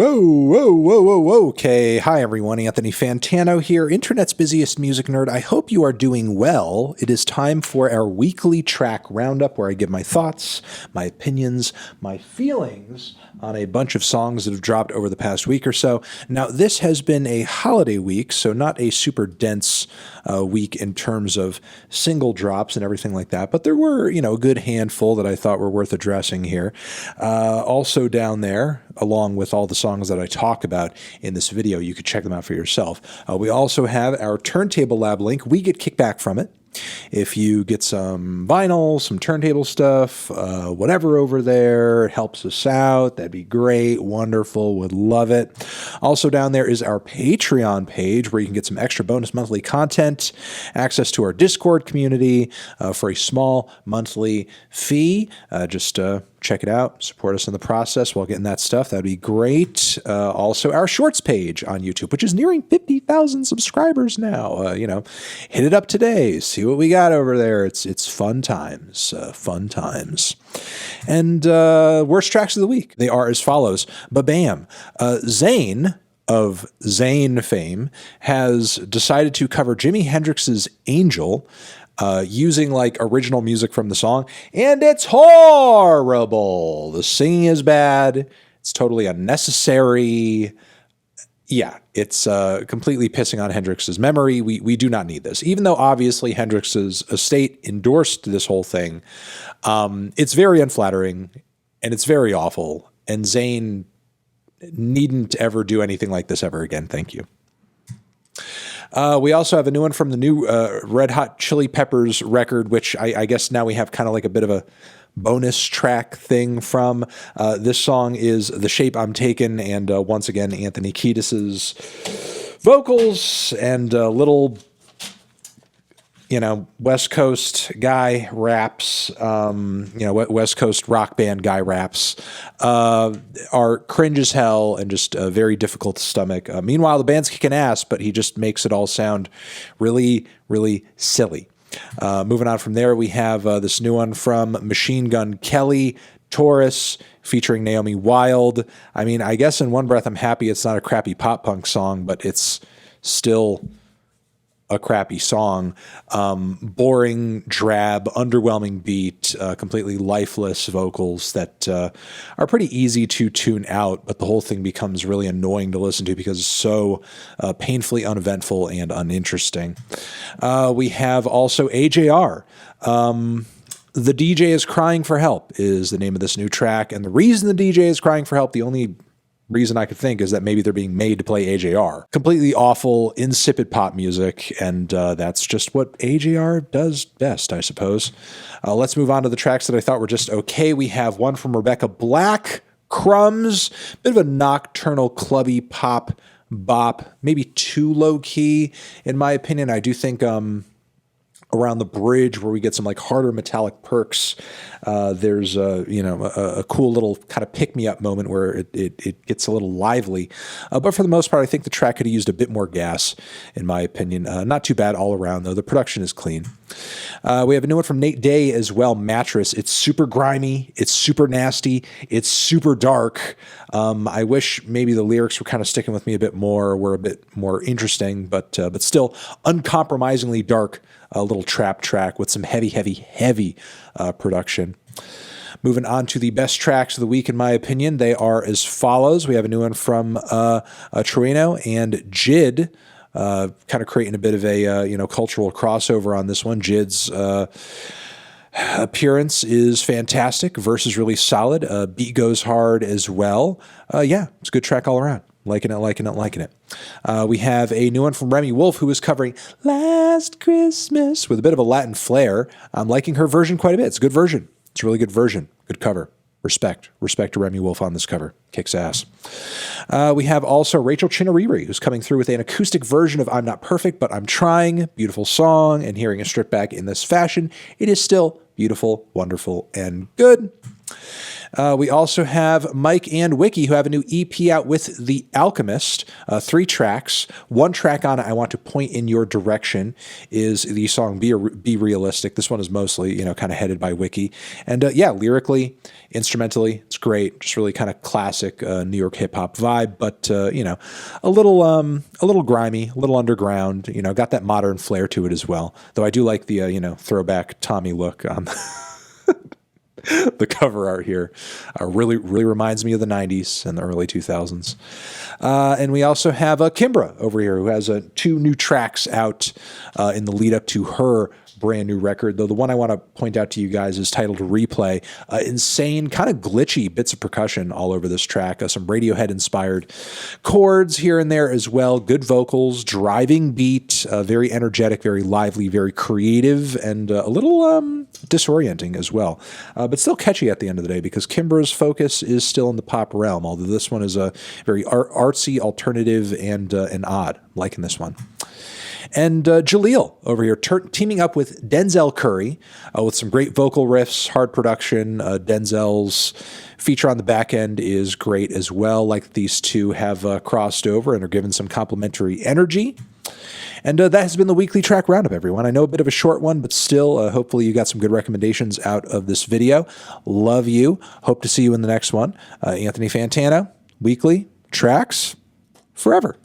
Whoa. Okay. Hi, everyone. Anthony Fantano here, Internet's busiest music nerd. I hope you are doing well. It is time for our weekly track roundup where I give my thoughts, my opinions, my feelings on a bunch of songs that have dropped over the past week or so. Now, this has been a holiday week, so not a super dense week in terms of single drops and everything like that, but there were, a good handful that I thought were worth addressing here. Also down there, along with all the songs that I talk about in this video, you could check them out for yourself. We also have our Turntable Lab link. We get kickback from it. If you get some vinyl, some turntable stuff, whatever over there, it helps us out. That'd be great. Wonderful. Would love it. Also down there is our Patreon page where you can get some extra bonus monthly content, access to our Discord community for a small monthly fee. Just check it out. Support us in the process while getting that stuff. That'd be great. Also, our Shorts page on YouTube, which is nearing 50,000 subscribers now. Hit it up today. See what we got over there. It's fun times. And worst tracks of the week. They are as follows. Ba-bam. ZAYN of ZAYN fame has decided to cover Jimi Hendrix's Angel using original music from the song, and it's horrible. The singing is bad. It's totally unnecessary. Yeah, it's completely pissing on Hendrix's memory. We do not need this. Even though obviously Hendrix's estate endorsed this whole thing, it's very unflattering and it's very awful. And ZAYN needn't ever do anything like this ever again. Thank you. We also have a new one from the new Red Hot Chili Peppers record, which I guess now we have kind of like a bit of a bonus track thing from. This song is The Shape I'm Taken, and once again, Anthony Kiedis's vocals and little, West Coast guy raps, West Coast rock band guy raps, are cringe as hell and just very difficult to stomach. Meanwhile, the band's kicking ass, but he just makes it all sound really, really silly. Moving on from there, we have this new one from Machine Gun Kelly, Taurus, featuring Naomi Wild. I mean, I guess in one breath, I'm happy it's not a crappy pop punk song, but it's still a crappy song. Boring, drab, underwhelming beat, completely lifeless vocals that are pretty easy to tune out, but the whole thing becomes really annoying to listen to because it's so painfully uneventful and uninteresting. We have also AJR. The DJ is Crying for Help is the name of this new track, and the reason the DJ is crying for help, the only reason I could think is that maybe they're being made to play AJR. Completely awful, insipid pop music, and that's just what AJR does best, I suppose. Let's move on to the tracks that I thought were just okay. We have one from Rebecca Black, Crumbs, bit of a nocturnal, clubby pop bop, maybe too low-key, in my opinion. I do think around the bridge where we get some harder metallic perks, there's a cool little kind of pick-me-up moment where it gets a little lively. But for the most part, I think the track could have used a bit more gas, in my opinion. Not too bad all around, though. The production is clean. We have a new one from Nate Day as well, Mattress. It's super grimy. It's super nasty. It's super dark. I wish maybe the lyrics were kind of sticking with me a bit more, were a bit more interesting, but still uncompromisingly dark. A little trap track with some heavy production. Moving on to the best tracks of the week, in my opinion, they are as follows. We have a new one from Trueno and JID, kind of creating a bit of a cultural crossover on this one. JID's appearance is fantastic. Verse is really solid. Beat goes hard as well. Yeah, it's a good track all around. Liking it. We have a new one from Remi Wolf, who is covering Last Christmas with a bit of a Latin flair. I'm liking her version quite a bit. It's a good version. It's a really good version. Good cover. Respect to Remi Wolf on this cover. Kicks ass. We have also Rachel Chinouriri, who's coming through with an acoustic version of I'm Not Perfect, But I'm Trying. Beautiful song, and hearing a strip back in this fashion, it is still beautiful, wonderful, and good. We also have Mike and Wiki, who have a new EP out with The Alchemist, 3 tracks. One track on it I want to point in your direction is the song Be Realistic. This one is mostly, kind of headed by Wiki. And yeah, lyrically, instrumentally, it's great. Just really kind of classic New York hip hop vibe, but a little grimy, a little underground. Got that modern flair to it as well. Though I do like the throwback Tommy look on the cover art here. Really reminds me of the 90s and the early 2000s. And we also have Kimbra over here, who has 2 new tracks out in the lead up to her brand new record, though the one I want to point out to you guys is titled Replay. Insane, kind of glitchy bits of percussion all over this track. Some Radiohead inspired chords here and there as well. Good vocals, driving beat, very energetic, very lively, very creative, and a little disorienting as well. But still catchy at the end of the day, because Kimbra's focus is still in the pop realm, although this one is a very artsy, alternative, and odd. I'm liking this one. And JELEEL over here, teaming up with Denzel Curry with some great vocal riffs, hard production. Denzel's feature on the back end is great as well. Like these two have crossed over and are given some complementary energy. And that has been the weekly track roundup, everyone. I know a bit of a short one, but still, hopefully you got some good recommendations out of this video. Love you. Hope to see you in the next one. Anthony Fantano, weekly tracks forever.